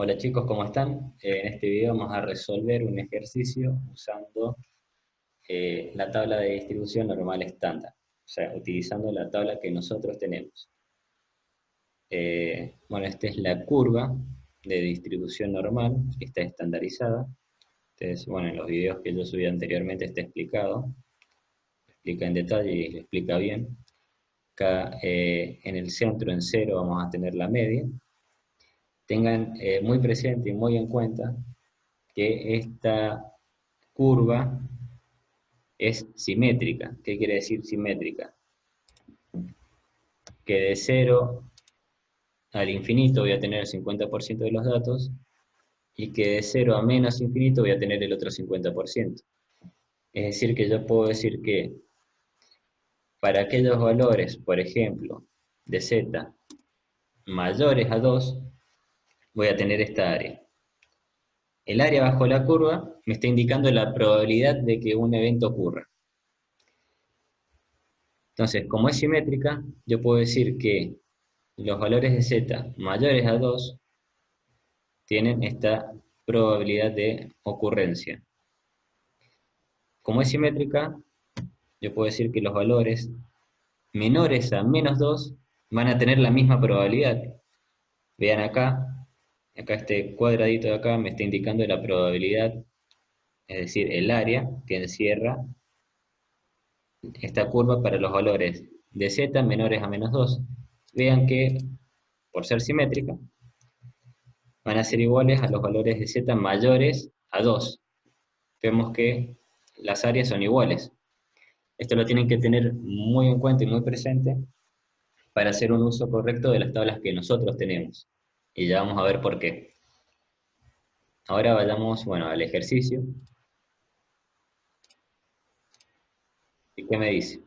Hola chicos, ¿cómo están? En este video vamos a resolver un ejercicio usando la tabla de distribución normal estándar, o sea, utilizando la tabla que nosotros tenemos. Bueno, esta es la curva de distribución normal, que está estandarizada. Entonces, bueno, en los videos que yo subí anteriormente está explicado, explica en detalle y lo explica bien. Acá en el centro, en cero, vamos a tener la media. Tengan muy presente y muy en cuenta que esta curva es simétrica. ¿Qué quiere decir simétrica? Que de cero al infinito voy a tener el 50% de los datos y que de cero a menos infinito voy a tener el otro 50%. Es decir, que yo puedo decir que para aquellos valores, por ejemplo, de z mayores a 2, voy a tener esta área. El área bajo la curva me está indicando la probabilidad de que un evento ocurra. Entonces, como es simétrica, yo puedo decir que los valores de z mayores a 2 tienen esta probabilidad de ocurrencia. Como es simétrica, yo puedo decir que los valores menores a menos 2 van a tener la misma probabilidad. Vean acá este cuadradito de acá me está indicando la probabilidad, es decir, el área que encierra esta curva para los valores de z menores a menos 2. Vean que, por ser simétrica, van a ser iguales a los valores de z mayores a 2. Vemos que las áreas son iguales. Esto lo tienen que tener muy en cuenta y muy presente para hacer un uso correcto de las tablas que nosotros tenemos. Y ya vamos a ver por qué. Ahora vayamos, bueno, al ejercicio. ¿Y qué me dice?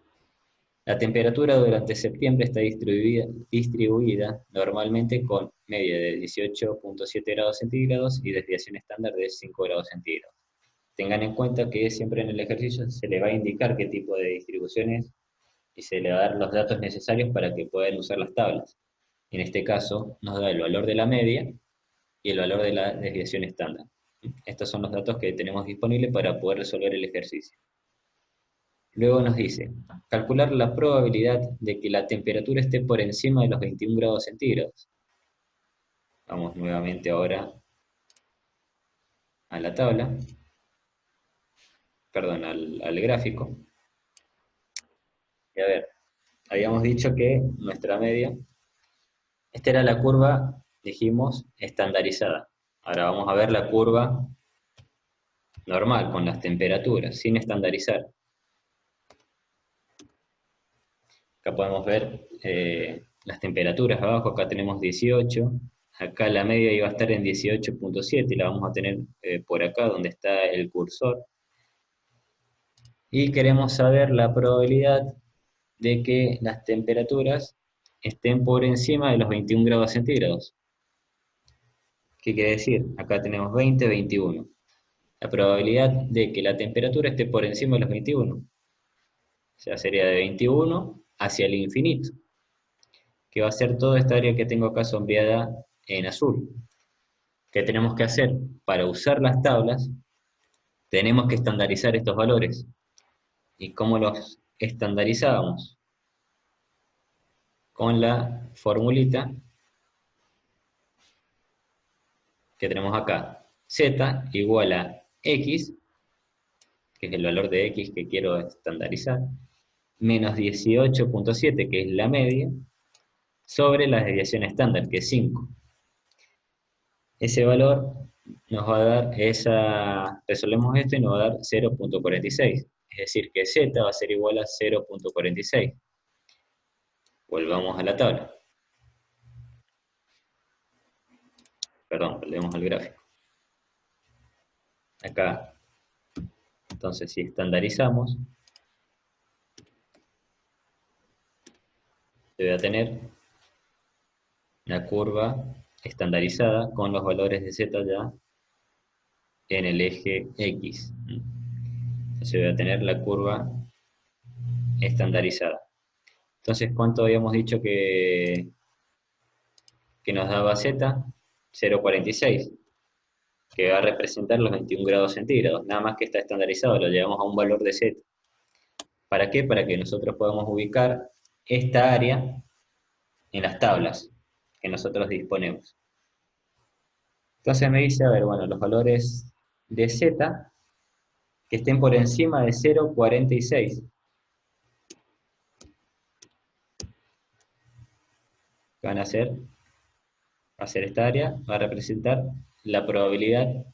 La temperatura durante septiembre está distribuida normalmente con media de 18,7 grados centígrados y desviación estándar de 5 grados centígrados. Tengan en cuenta que siempre en el ejercicio se le va a indicar qué tipo de distribución es y se le va a dar los datos necesarios para que puedan usar las tablas. En este caso, nos da el valor de la media y el valor de la desviación estándar. Estos son los datos que tenemos disponibles para poder resolver el ejercicio. Luego nos dice, calcular la probabilidad de que la temperatura esté por encima de los 21 grados centígrados. Vamos nuevamente ahora a la tabla, perdón, al gráfico. Y a ver, habíamos dicho que nuestra media, esta era la curva, dijimos, estandarizada. Ahora vamos a ver la curva normal, con las temperaturas, sin estandarizar. Acá podemos ver las temperaturas abajo, acá tenemos 18, acá la media iba a estar en 18,7 y la vamos a tener por acá donde está el cursor. Y queremos saber la probabilidad de que las temperaturas estén por encima de los 21 grados centígrados. ¿Qué quiere decir? Acá tenemos 20, 21. La probabilidad de que la temperatura esté por encima de los 21. O sea, sería de 21 hacia el infinito, que va a ser toda esta área que tengo acá sombreada en azul. ¿Qué tenemos que hacer? Para usar las tablas, tenemos que estandarizar estos valores. ¿Y cómo los estandarizamos? Con la formulita que tenemos acá. Z igual a X, que es el valor de X que quiero estandarizar, menos 18,7, que es la media, sobre la desviación estándar, que es 5. Ese valor nos va a dar resolvemos esto y nos va a dar 0,46. Es decir, que z va a ser igual a 0,46. Volvamos a la tabla. Perdón, volvemos al gráfico. Acá, entonces, si estandarizamos, yo voy a tener la curva estandarizada con los valores de z ya en el eje X. Entonces voy a tener la curva estandarizada. Entonces, ¿cuánto habíamos dicho que nos daba z? 0,46, que va a representar los 21 grados centígrados. Nada más que está estandarizado, lo llevamos a un valor de Z. ¿Para qué? Para que nosotros podamos ubicar esta área en las tablas que nosotros disponemos. Entonces me dice, a ver, bueno, los valores de Z que estén por encima de 0,46. ¿Qué van a hacer? Va a ser esta área, va a representar la probabilidad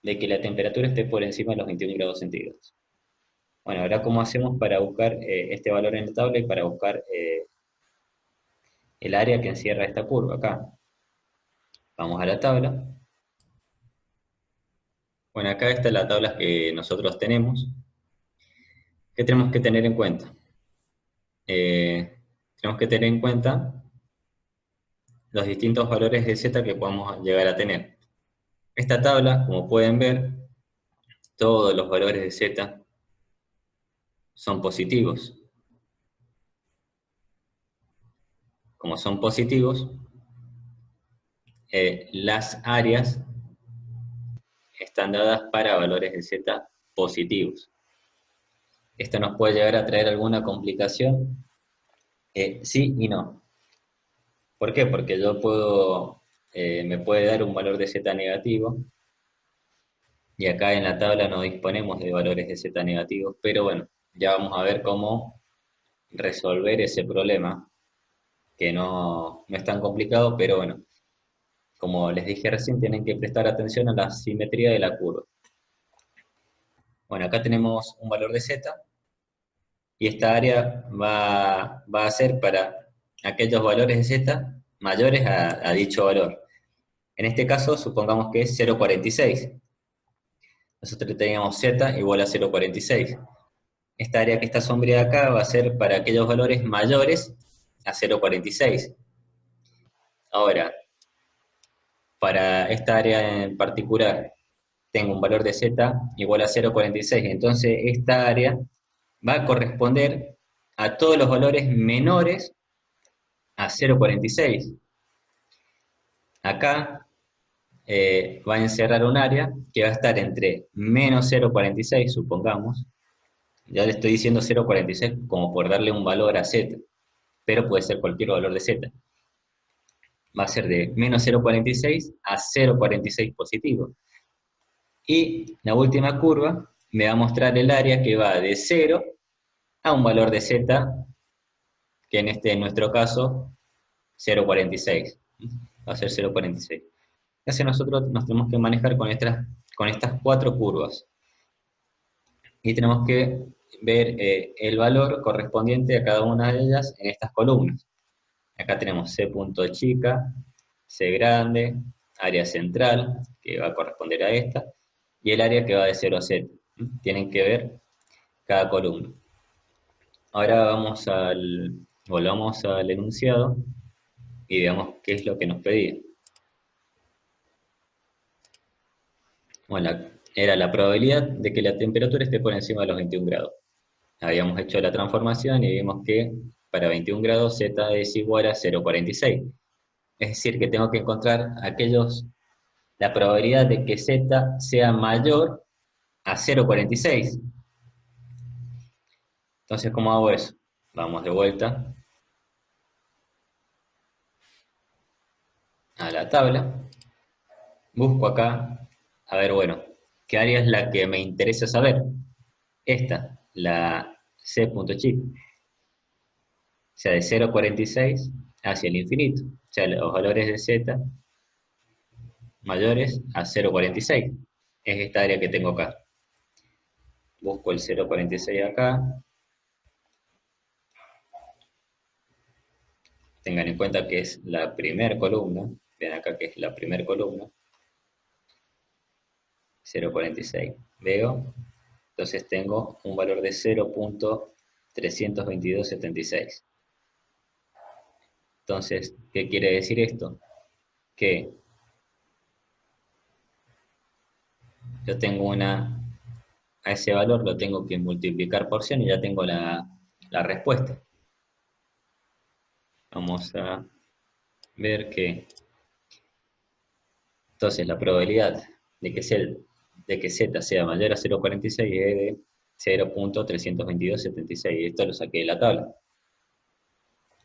de que la temperatura esté por encima de los 21 grados centígrados. Bueno, ahora cómo hacemos para buscar este valor en la tabla y para buscar el área que encierra esta curva acá. Vamos a la tabla. Bueno, acá está la tabla que nosotros tenemos. ¿Qué tenemos que tener en cuenta? Tenemos que tener en cuenta los distintos valores de Z que podemos llegar a tener. Esta tabla, como pueden ver, todos los valores de Z son positivos. Como son positivos, las áreas están dadas para valores de Z positivos. Esto nos puede llegar a traer alguna complicación, sí y no. ¿Por qué? Porque yo puedo, me puede dar un valor de Z negativo, y acá en la tabla no disponemos de valores de Z negativos, pero bueno, ya vamos a ver cómo resolver ese problema, que no es tan complicado, pero bueno, como les dije recién, tienen que prestar atención a la simetría de la curva. Bueno, acá tenemos un valor de Z, y esta área va a ser para aquellos valores de Z mayores a dicho valor. En este caso, supongamos que es 0,46. Nosotros teníamos Z igual a 0,46. Esta área que está sombreada acá va a ser para aquellos valores mayores a 0,46. Ahora, para esta área en particular, tengo un valor de Z igual a 0,46. Entonces, esta área va a corresponder a todos los valores menores a 0,46. Acá va a encerrar un área que va a estar entre menos 0,46, supongamos. Ya le estoy diciendo 0,46 como por darle un valor a Z, pero puede ser cualquier valor de Z. Va a ser de menos 0,46 a 0,46 positivo. Y la última curva me va a mostrar el área que va de 0 a un valor de Z, que en nuestro caso, 0,46. Va a ser 0,46. Entonces nosotros nos tenemos que manejar con estas cuatro curvas. Y tenemos que ver el valor correspondiente a cada una de ellas en estas columnas. Acá tenemos C punto chica, C grande, área central, que va a corresponder a esta, y el área que va de 0 a Z. Tienen que ver cada columna. Ahora volvamos al enunciado y veamos qué es lo que nos pedía. Bueno, era la probabilidad de que la temperatura esté por encima de los 21 grados. Habíamos hecho la transformación y vimos que para 21 grados Z es igual a 0,46. Es decir, que tengo que encontrar la probabilidad de que Z sea mayor a 0,46. Entonces, ¿cómo hago eso? Vamos de vuelta a la tabla. Busco acá, a ver, bueno, ¿qué área es la que me interesa saber? Esta, la C.chip. O sea, de 0,46 hacia el infinito. O sea, los valores de Z mayores a 0,46. Es esta área que tengo acá. Busco el 0,46 acá. Tengan en cuenta que es la primera columna. Ven acá que es la primera columna. 0,46. Veo. Entonces tengo un valor de 0,32276. Entonces, ¿qué quiere decir esto? Que yo tengo a ese valor lo tengo que multiplicar por 100 y ya tengo la respuesta. Vamos a ver que Entonces la probabilidad de que z sea mayor a 0,46 es de 0.32276. Esto lo saqué de la tabla.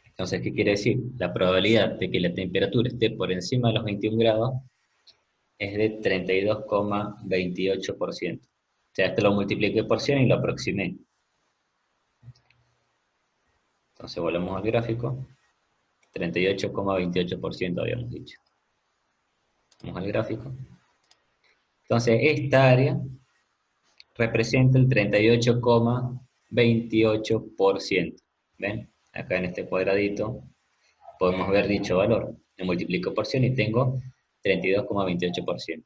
Entonces, ¿qué quiere decir? La probabilidad de que la temperatura esté por encima de los 21 grados es de 32,28%. O sea, esto lo multipliqué por 100 y lo aproximé. Entonces volvemos al gráfico. 38,28% habíamos dicho. Vamos al gráfico. Entonces, esta área representa el 38,28%. ¿Ven? Acá en este cuadradito podemos ver dicho valor. Lo multiplico por 100 y tengo 32,28%.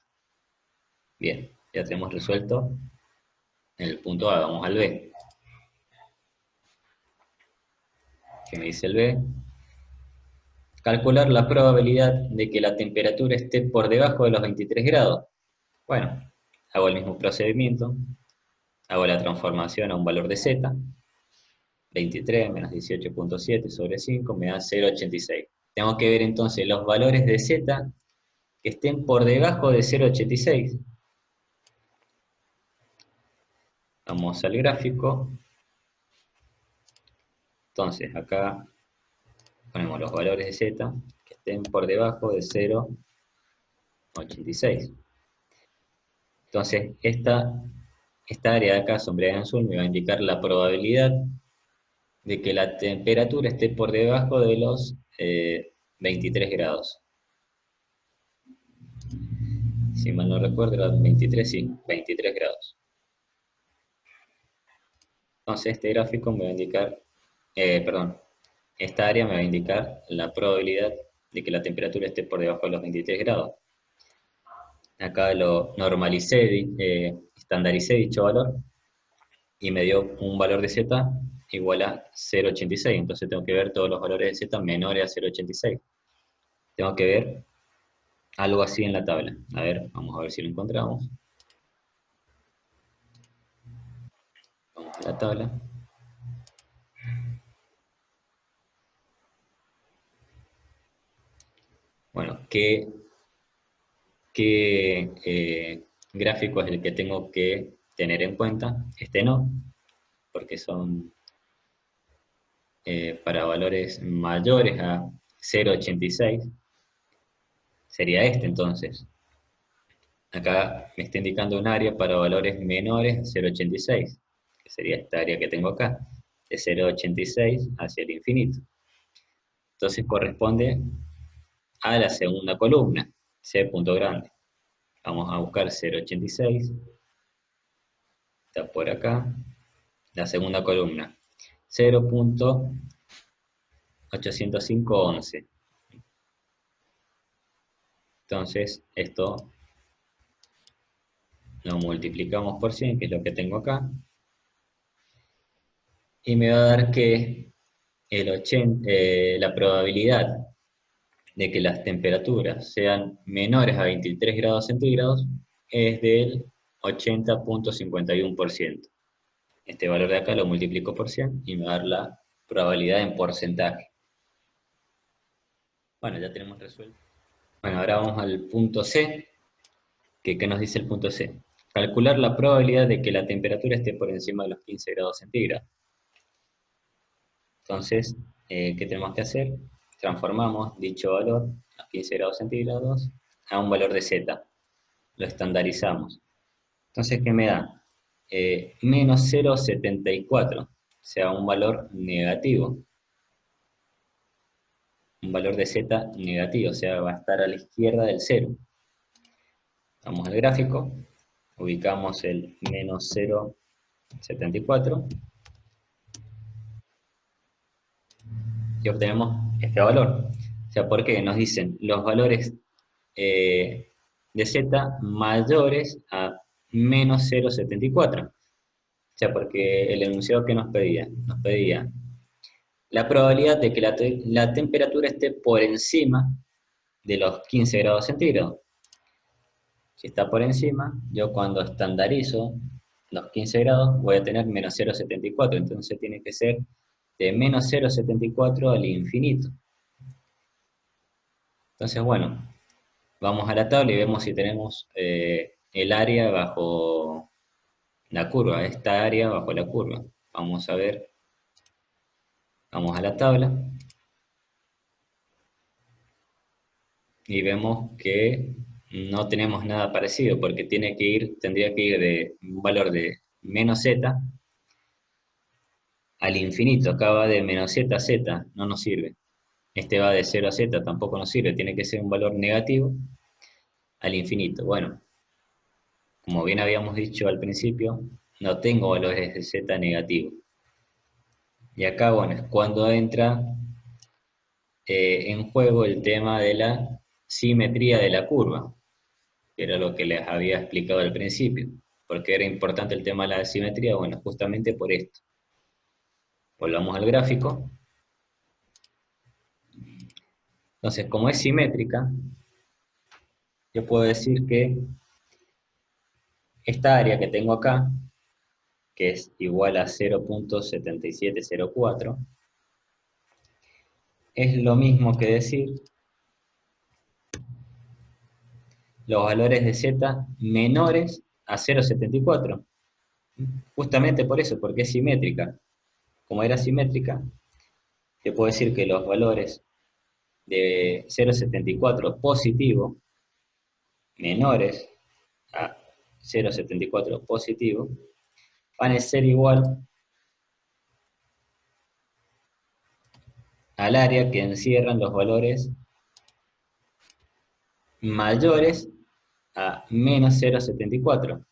Bien, ya tenemos resuelto el punto A. Vamos al B. ¿Qué me dice el B? Calcular la probabilidad de que la temperatura esté por debajo de los 23 grados. Bueno, hago el mismo procedimiento. Hago la transformación a un valor de z. 23 menos 18.7 sobre 5 me da 0,86. Tengo que ver entonces los valores de z que estén por debajo de 0,86. Vamos al gráfico. Entonces acá ponemos los valores de z que estén por debajo de 0,86. Entonces esta área de acá, sombreada en azul, me va a indicar la probabilidad de que la temperatura esté por debajo de los 23 grados. Si mal no recuerdo, eran 23, sí, 23 grados. Entonces este gráfico me va a indicar, esta área me va a indicar la probabilidad de que la temperatura esté por debajo de los 23 grados. Acá lo normalicé, estandaricé dicho valor y me dio un valor de z igual a 0,86. Entonces tengo que ver todos los valores de z menores a 0,86. Tengo que ver algo así en la tabla. A ver, vamos a ver si lo encontramos. Vamos a la tabla. Bueno, ¿qué gráfico es el que tengo que tener en cuenta? Este no, porque son para valores mayores a 0,86. Sería este entonces. Acá me está indicando un área para valores menores a 0,86, que sería esta área que tengo acá, de 0,86 hacia el infinito. Entonces corresponde a la segunda columna, C punto grande. Vamos a buscar 0,86, está por acá, la segunda columna, 0.80511. Entonces esto lo multiplicamos por 100, que es lo que tengo acá, y me va a dar que la probabilidad de que las temperaturas sean menores a 23 grados centígrados es del 80.51%. Este valor de acá lo multiplico por 100 y me va a dar la probabilidad en porcentaje. Bueno, ya tenemos resuelto. Bueno, ahora vamos al punto C. ¿Qué nos dice el punto C? Calcular la probabilidad de que la temperatura esté por encima de los 15 grados centígrados. Entonces, ¿qué tenemos que hacer? Transformamos dicho valor, los 15 grados centígrados, a un valor de z. Lo estandarizamos. Entonces, ¿qué me da? Menos 0,74, o sea, un valor negativo. Un valor de z negativo, o sea, va a estar a la izquierda del 0. Vamos al gráfico, ubicamos el menos 0,74 y obtenemos este valor. O sea, ¿por qué? Nos dicen los valores de z mayores a menos 0,74. O sea, porque el enunciado que nos pedía la probabilidad de que la temperatura esté por encima de los 15 grados centígrados. Si está por encima, yo cuando estandarizo los 15 grados voy a tener menos 0,74, entonces tiene que ser de menos 0,74 al infinito. Entonces, bueno, Vamos a la tabla y vemos si tenemos el área bajo la curva, esta área bajo la curva. Vamos a ver, vamos a la tabla y vemos que no tenemos nada parecido porque tendría que ir de un valor de menos z al infinito. Acá va de menos z a z, no nos sirve. Este va de 0 a z, tampoco nos sirve, tiene que ser un valor negativo al infinito. Bueno, como bien habíamos dicho al principio, no tengo valores de z negativos. Y acá, bueno, es cuando entra en juego el tema de la simetría de la curva, que era lo que les había explicado al principio. ¿Por qué era importante el tema de la simetría? Bueno, justamente por esto. Volvamos al gráfico. Entonces, como es simétrica, yo puedo decir que esta área que tengo acá, que es igual a 0.7704, es lo mismo que decir los valores de z menores a 0.74. Justamente por eso, porque es simétrica. Como era simétrica, te puedo decir que los valores de 0.74 positivo menores a 0.74 positivo van a ser igual al área que encierran los valores mayores a menos 0.74,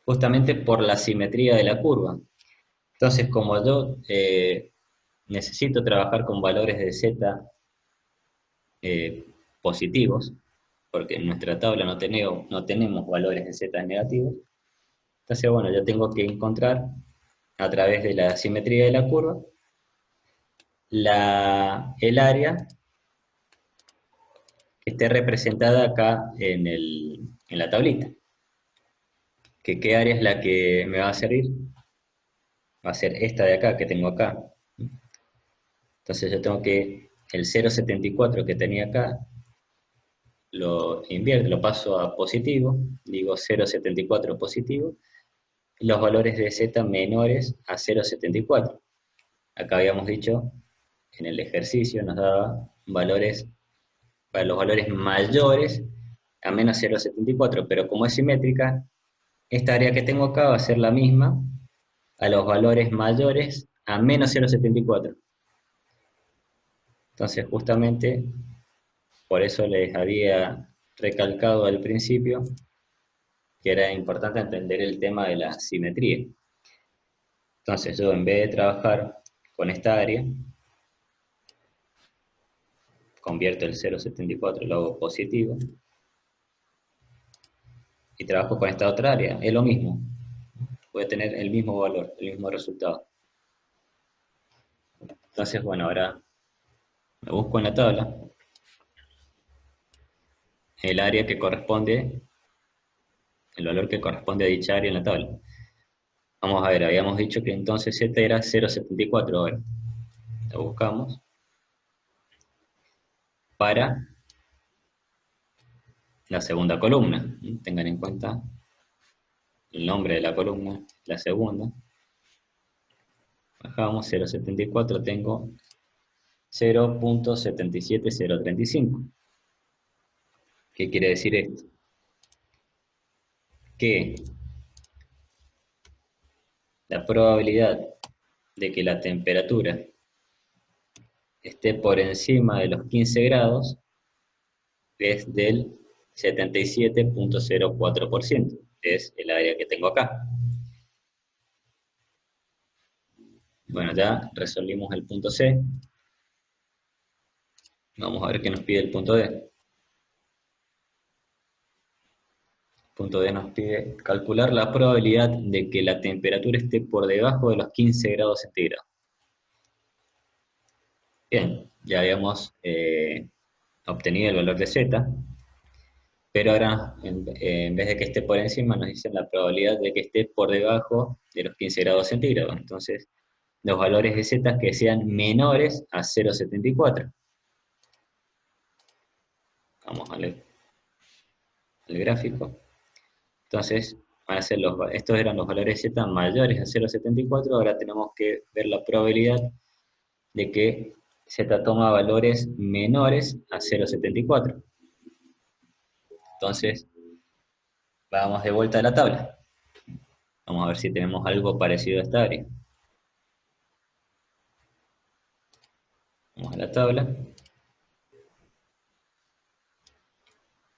justamente por la simetría de la curva. Entonces, como yo necesito trabajar con valores de z positivos, porque en nuestra tabla no tenemos valores de z negativos, entonces, bueno, yo tengo que encontrar a través de la simetría de la curva el área que esté representada acá en la tablita. ¿Qué área es la que me va a servir? Va a ser esta de acá, que tengo acá. Entonces yo tengo que el 0.74 que tenía acá, lo invierto, lo paso a positivo, digo 0.74 positivo, y los valores de z menores a 0.74. Acá habíamos dicho, en el ejercicio nos daba valores, para los valores mayores a menos 0.74, pero como es simétrica, esta área que tengo acá va a ser la misma a los valores mayores a menos 0.74. Entonces, justamente, por eso les había recalcado al principio que era importante entender el tema de la simetría. Entonces, yo en vez de trabajar con esta área, convierto el 0.74, lo hago positivo, y trabajo con esta otra área, es lo mismo, puede tener el mismo valor, el mismo resultado. Entonces, bueno, ahora me busco en la tabla el área que corresponde, el valor que corresponde a dicha área en la tabla. Vamos a ver, habíamos dicho que entonces z era 0.74 ahora. Lo buscamos para la segunda columna. Tengan en cuenta el nombre de la columna, la segunda. Bajamos 0.74, tengo 0.77035. ¿Qué quiere decir esto? Que la probabilidad de que la temperatura esté por encima de los 15 grados es del 77.04%, es el área que tengo acá. Bueno, ya resolvimos el punto C. Vamos a ver qué nos pide el punto D. El punto D nos pide calcular la probabilidad de que la temperatura esté por debajo de los 15 grados centígrados. Bien, ya habíamos obtenido el valor de Z, pero ahora en vez de que esté por encima nos dicen la probabilidad de que esté por debajo de los 15 grados centígrados. Entonces, los valores de Z que sean menores a 0.74. Vamos al gráfico. Entonces, van a ser estos eran los valores z mayores a 0,74. Ahora tenemos que ver la probabilidad de que z toma valores menores a 0,74. Entonces, vamos de vuelta a la tabla. Vamos a ver si tenemos algo parecido a esta área. Vamos a la tabla.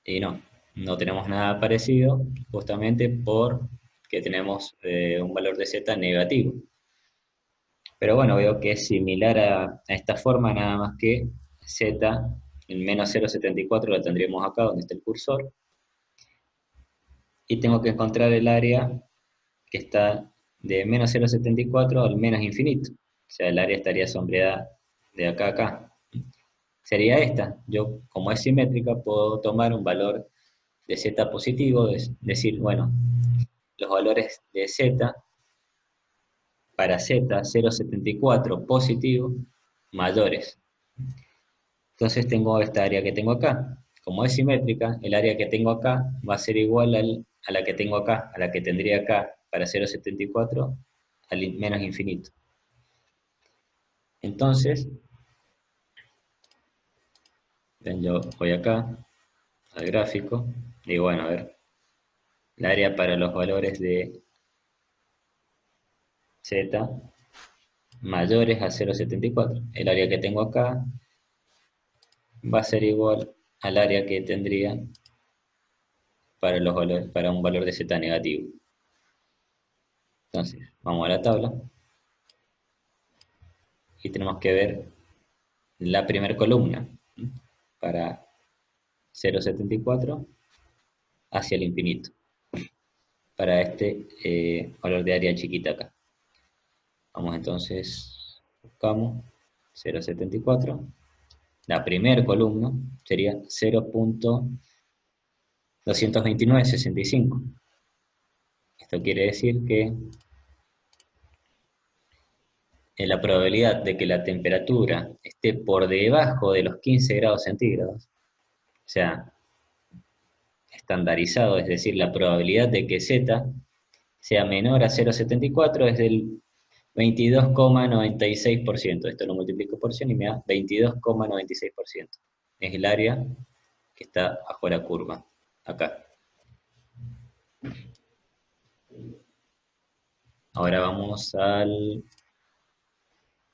Y no tenemos nada parecido, justamente porque tenemos un valor de z negativo. Pero bueno, veo que es similar a esta forma, nada más que z, en menos 0,74 lo tendríamos acá donde está el cursor. Y tengo que encontrar el área que está de menos 0,74 al menos infinito. O sea, el área estaría sombreada de acá a acá. Sería esta. Yo, como es simétrica, puedo tomar un valor de z positivo, es decir, bueno, los valores de z para z 0,74 positivo mayores. Entonces tengo esta área que tengo acá. Como es simétrica, el área que tengo acá va a ser igual a la que tengo acá, a la que tendría acá para 0,74 al menos infinito. Entonces, ven, yo voy acá al gráfico y bueno, a ver, el área para los valores de z mayores a 0,74. El área que tengo acá va a ser igual al área que tendría para los valores, para un valor de z negativo. Entonces, vamos a la tabla y tenemos que ver la primera columna para 0,74 hacia el infinito, para este valor de área chiquita acá. Vamos entonces, buscamos 0,74. La primera columna sería 0,22965. Esto quiere decir que la probabilidad de que la temperatura esté por debajo de los 15 grados centígrados, o sea, estandarizado, es decir, la probabilidad de que z sea menor a 0,74 es del 22,96%. Esto lo multiplico por 100 y me da 22,96%. Es el área que está bajo la curva, acá. Ahora vamos al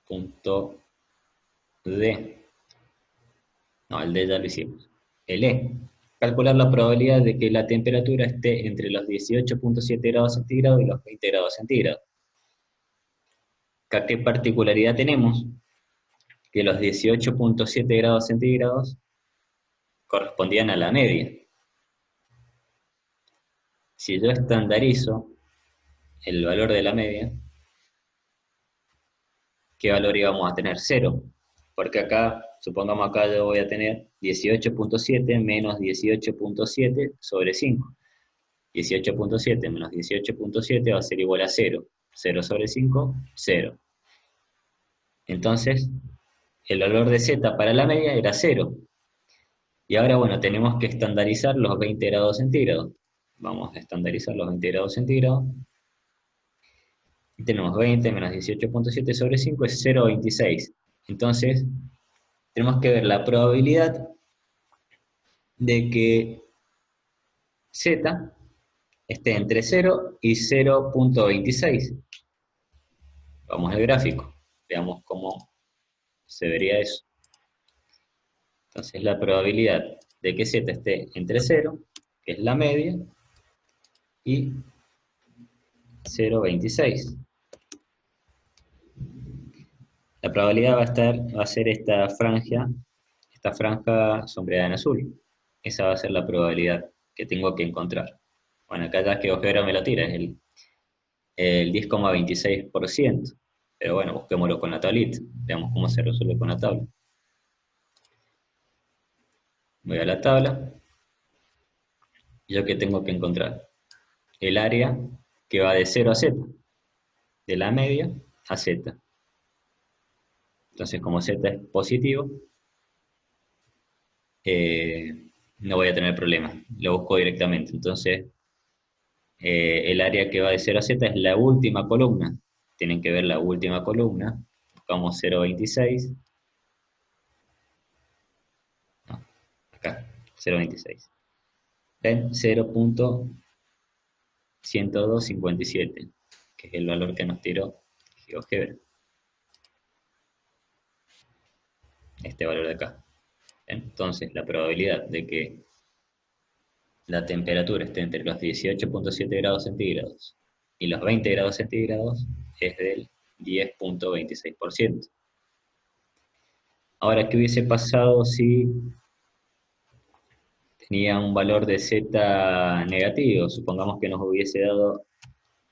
punto D. No, el D ya lo hicimos. El E. Calcular la probabilidad de que la temperatura esté entre los 18,7 grados centígrados y los 20 grados centígrados. ¿Qué particularidad tenemos? Que los 18,7 grados centígrados correspondían a la media. Si yo estandarizo el valor de la media, ¿qué valor íbamos a tener? 0. Porque acá, supongamos acá yo voy a tener 18,7 menos 18,7 sobre 5. 18,7 menos 18,7 va a ser igual a 0. 0 sobre 5, 0. Entonces, el valor de z para la media era 0. Y ahora, bueno, tenemos que estandarizar los 20 grados centígrados. Vamos a estandarizar los 20 grados centígrados. Y tenemos 20 menos 18,7 sobre 5 es 0,26. Entonces, tenemos que ver la probabilidad de que z esté entre 0 y 0,26. Vamos al gráfico, veamos cómo se vería eso. Entonces la probabilidad de que z esté entre 0, que es la media, y 0,26. La probabilidad va a ser esta franja sombreada en azul. Esa va a ser la probabilidad que tengo que encontrar. Bueno, acá ya que Ojeda me lo tira, es el 10,26%. Pero bueno, busquémoslo con la tablita. Veamos cómo se resuelve con la tabla. Voy a la tabla. ¿Yo qué tengo que encontrar? El área que va de 0 a z. De la media a z. Entonces, como z es positivo, no voy a tener problema, lo busco directamente. Entonces, el área que va de 0 a Z es la última columna. Tienen que ver la última columna. Buscamos 0,26. No, acá, 0,26. ¿Ven? 0.10257, que es el valor que nos tiró GeoGebra. Este valor de acá. ¿Ven? Entonces, la probabilidad de que la temperatura esté entre los 18,7 grados centígrados y los 20 grados centígrados es del 10,26%. Ahora, ¿qué hubiese pasado si tenía un valor de Z negativo? Supongamos que nos hubiese dado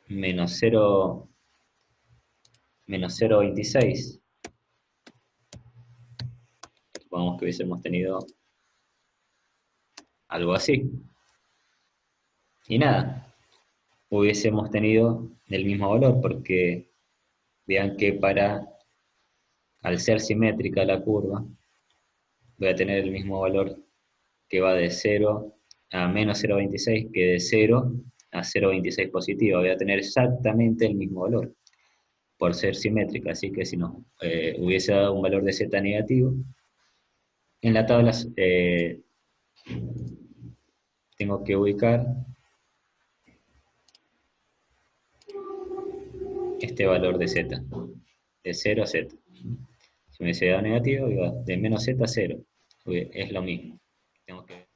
menos 0,26. Supongamos que hubiésemos tenido algo así. Y nada, hubiésemos tenido el mismo valor, porque vean que al ser simétrica la curva, voy a tener el mismo valor que va de 0 a menos 0,26 que de 0 a 0,26 positivo. Voy a tener exactamente el mismo valor por ser simétrica, así que si no hubiese dado un valor de z negativo, en la tabla tengo que ubicar este valor de z, de 0 a z. Si me hubiese dado negativo, iba de menos z a 0, es lo mismo. Tengo que...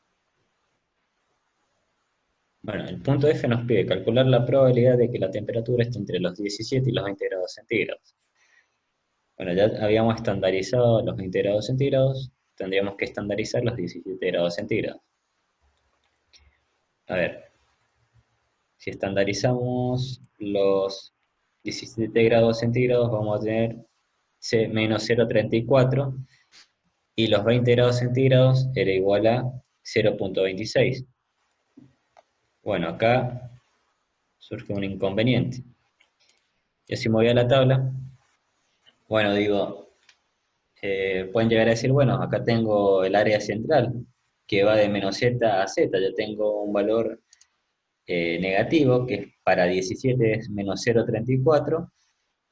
Bueno, el punto F nos pide calcular la probabilidad de que la temperatura esté entre los 17 y los 20 grados centígrados. Bueno, ya habíamos estandarizado los 20 grados centígrados, tendríamos que estandarizar los 17 grados centígrados. A ver, si estandarizamos los 17 grados centígrados, vamos a tener menos 0,34 y los 20 grados centígrados era igual a 0,26. Bueno, acá surge un inconveniente. Yo si me voy a la tabla, bueno, digo, pueden llegar a decir, bueno, acá tengo el área central, que va de menos z a z, yo tengo un valor negativo, que para 17 es menos 0,34,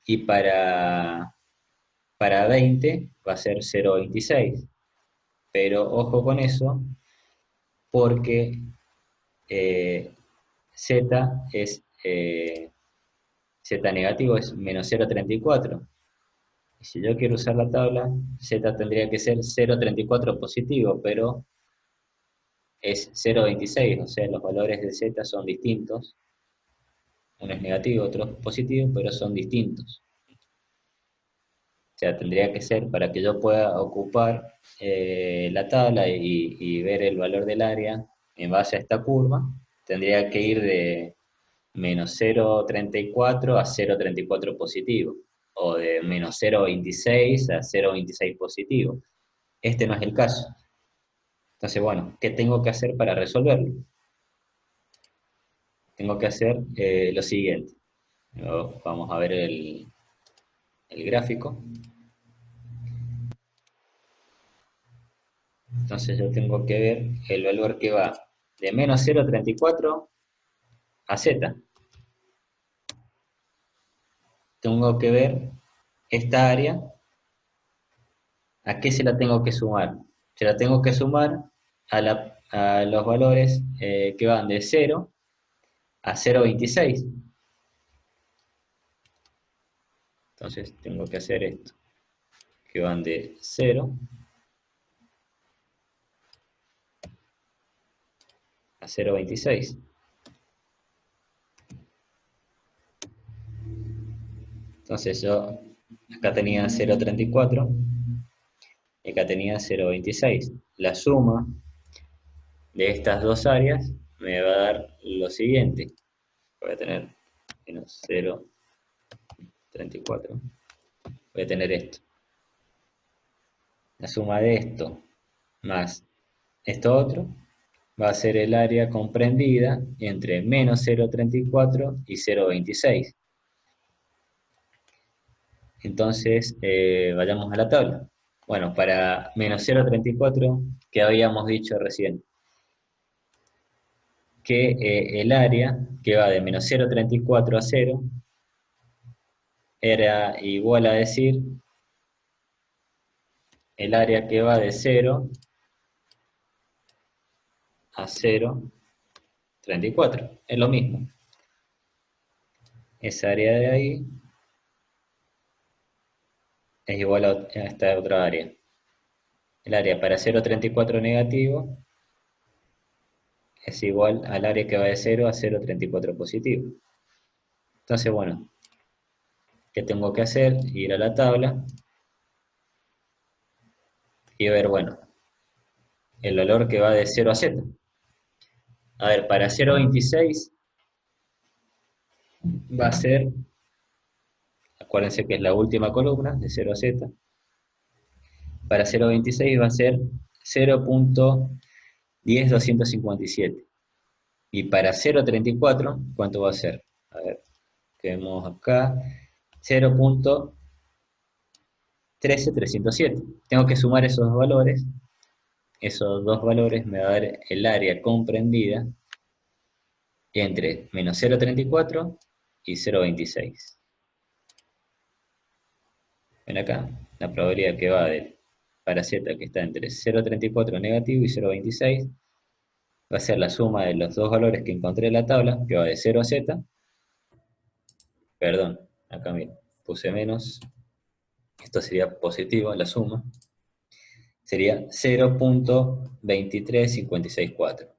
y para 20 va a ser 0,26. Pero ojo con eso, porque eh, z es z negativo es menos 0,34. Y si yo quiero usar la tabla, z tendría que ser 0,34 positivo, pero es 0,26, o sea, los valores de z son distintos. Uno es negativo, otro es positivo, pero son distintos. O sea, tendría que ser, para que yo pueda ocupar la tabla y ver el valor del área en base a esta curva, tendría que ir de menos 0,34 a 0,34 positivo, o de menos 0,26 a 0,26 positivo. Este no es el caso. Entonces, bueno, ¿qué tengo que hacer para resolverlo? Tengo que hacer lo siguiente. Vamos a ver el gráfico. Entonces yo tengo que ver el valor que va de menos 0,34 a z. Tengo que ver esta área, ¿a qué se la tengo que sumar? Se la tengo que sumar a los valores que van de 0 a 0,26. Entonces tengo que hacer esto, que van de 0 a 0,26. Entonces yo acá tenía 0,34 y acá tenía 0,26. La suma de estas dos áreas me va a dar lo siguiente. Voy a tener menos 0,34. Voy a tener esto. La suma de esto más esto otro va a ser el área comprendida entre menos 0,34 y 0,26. Entonces, vayamos a la tabla. Bueno, para menos 0,34, que habíamos dicho recién, que el área que va de menos 0,34 a 0 era igual a decir el área que va de 0 a 0,34. Es lo mismo. Esa área de ahí es igual a esta otra área. El área para 0,34 negativo es igual al área que va de 0 a 0,34 positivo. Entonces, bueno, ¿qué tengo que hacer? Ir a la tabla y ver, bueno, el valor que va de 0 a z. A ver, para 0,26 va a ser, acuérdense que es la última columna, de 0 a z. Para 0,26 va a ser 0,10257. Y para 0,34, ¿cuánto va a ser? A ver, que vemos acá, 0,13307. Tengo que sumar esos dos valores. Esos dos valores me va a dar el área comprendida entre menos 0,34 y 0,26. Ven acá, la probabilidad que va para z, que está entre 0,34 negativo y 0,26, va a ser la suma de los dos valores que encontré en la tabla, que va de 0 a z. Perdón, acá mira, puse menos. Esto sería positivo, la suma. Sería 0,23564.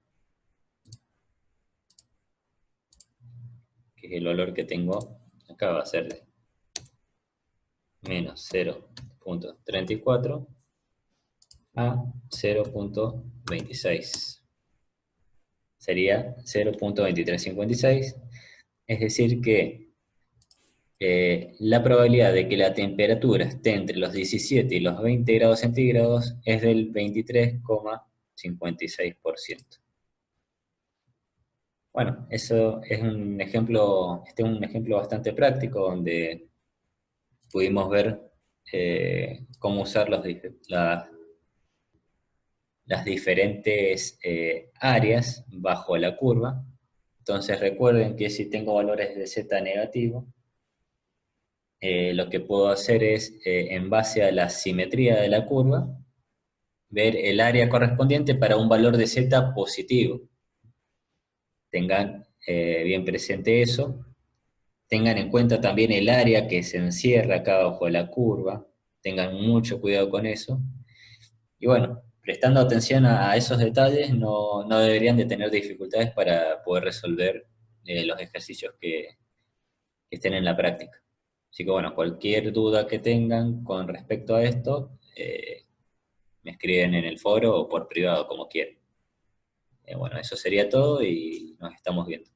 Que es el valor que tengo acá, va a ser de menos 0,34 a 0,26. Sería 0,2356. Es decir que la probabilidad de que la temperatura esté entre los 17 y los 20 grados centígrados es del 23,56%. Bueno, eso es un ejemplo, este es un ejemplo bastante práctico donde pudimos ver cómo usar las diferentes áreas bajo la curva. Entonces recuerden que si tengo valores de z negativo, lo que puedo hacer es, en base a la simetría de la curva, ver el área correspondiente para un valor de z positivo. Tengan bien presente eso. Tengan en cuenta también el área que se encierra acá bajo la curva. Tengan mucho cuidado con eso. Y bueno, prestando atención a esos detalles, no deberían de tener dificultades para poder resolver los ejercicios que estén en la práctica. Así que bueno, cualquier duda que tengan con respecto a esto, me escriben en el foro o por privado, como quieran. Bueno, eso sería todo y nos estamos viendo.